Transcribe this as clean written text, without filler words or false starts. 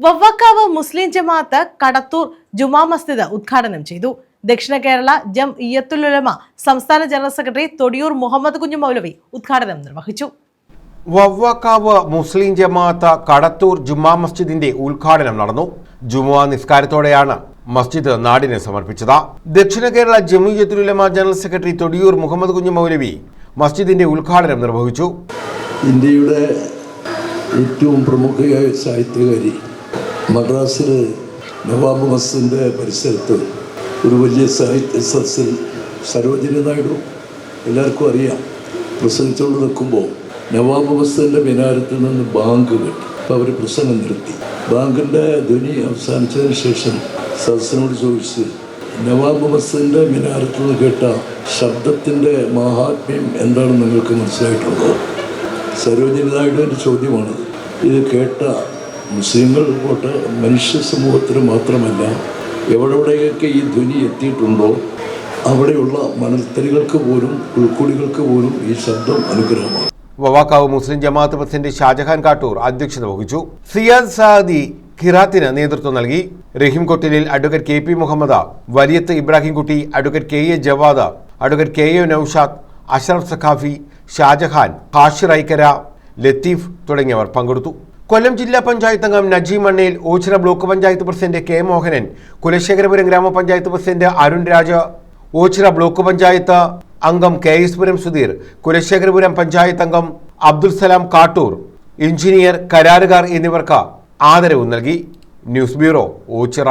വവ്വാക്കാവ് മുസ്ലിം ജമാഅത്ത് കടത്തൂർ ജുമാ മസ്ജിദ് ഉദ്ഘാടനം ചെയ്തു. ദക്ഷിണ കേരള ജംഇയ്യത്തുൽ ഉലമ സംസ്ഥാന ജനറൽ സെക്രട്ടറി തൊടിയൂർ മുഹമ്മദ് കുഞ്ഞു മൗലവി ഉദ്ഘാടനം നിർവഹിച്ചു. വവ്വാക്കാവ് മുസ്ലിം ജമാഅത്ത് കടത്തൂർ ജുമാ മസ്ജിദിന്റെ ഉദ്ഘാടനം നടന്നു. ജുമുഅ നിസ്കാരത്തോടെയാണ് മസ്ജിദ് നാടിന് സമർപ്പിച്ചത്. ദക്ഷിണ കേരള ജംഇയ്യത്തുൽ ഉലമ ജനറൽ സെക്രട്ടറി തൊടിയൂർ മുഹമ്മദ് കുഞ്ഞു മൗലവി മസ്ജിദിന്റെ ഉദ്ഘാടനം നിർവഹിച്ചു. ഇന്ത്യയുടെ ഏറ്റവും പ്രമുഖയായ സാഹിത്യകാരി മദ്രാസിൽ നവാബ് മസ്ജിദിൻ്റെ പരിസരത്ത് ഒരു വലിയ സാഹിത്യ സദസ്സിൽ സരോജിനി നായിഡു എല്ലാവർക്കും അറിയാം പ്രസംഗിച്ചുകൊണ്ട് നിൽക്കുമ്പോൾ നവാബ് മസ്ജിദിൻ്റെ മിനാരത്തിൽ നിന്ന് ബാങ്ക് കേട്ടു. അപ്പോൾ അവർ പ്രസംഗം നിർത്തി. ബാങ്കിൻ്റെ ധ്വനി അവസാനിച്ചതിന് ശേഷം സദസ്സിനോട് ചോദിച്ച് നവാബ് മസ്ജിദിൻ്റെ മിനാരത്തിൽ നിന്ന് കേട്ട ശബ്ദത്തിൻ്റെ മഹാത്മ്യം എന്താണെന്ന് നിങ്ങൾക്ക് മനസ്സിലായിട്ടുണ്ടോ? സരോജിനി നായിഡുവിൻ്റെ ചോദ്യമാണ്. ഇത് കേട്ട മുസ്ലിങ്ങൾ പോട്ടെ, മനുഷ്യ സമൂഹത്തിന് മാത്രമല്ല, എവിടെയൊക്കെ ഈ ധ്വനി എത്തിയിട്ടുണ്ടോ അവിടെയുള്ള മണൽത്തരികൾക്ക് പോലും ഉൾക്കുടികൾക്ക് പോലും ഈ ശബ്ദം അനുഗ്രഹമാണ്. വവ്വാക്കാവ് മുസ്ലിം ജമാഅത്ത് പ്രസിഡന്റ് ഷാജഹാൻ കാട്ടൂർ അധ്യക്ഷത വഹിച്ചു. സിയാദ് സാദി ഖിറാത്തിന് നേതൃത്വം നൽകി. Raheem Kottilil advocate K P Muhammad, Valiyath Ibrahimkutty, advocate K A Jawad, advocate K A Noushad, Ashraf Saqafi, Shajahan, Hashir Aikkara, Latheef തുടങ്ങിയവർ പങ്കെടുത്തു. കൊല്ലം ജില്ലാ പഞ്ചായത്ത് അംഗം Najeem Mannayil, Ochira block panchayat president K Mohanan, Kulasekharapuram ഗ്രാമപഞ്ചായത്ത് പ്രസിഡന്റ് അരുൺ രാജ, ഓച്ചിറ ബ്ലോക്ക് പഞ്ചായത്ത് അംഗം കെ എസ് പുരം സുധീർ, കുലശേഖരപുരം പഞ്ചായത്ത് അംഗം അബ്ദുൽ സലാം കാട്ടൂർ, എഞ്ചിനീയർ, കരാറുകാർ എന്നിവർക്ക് ആദരവ് നൽകി. News bureau, Ochira.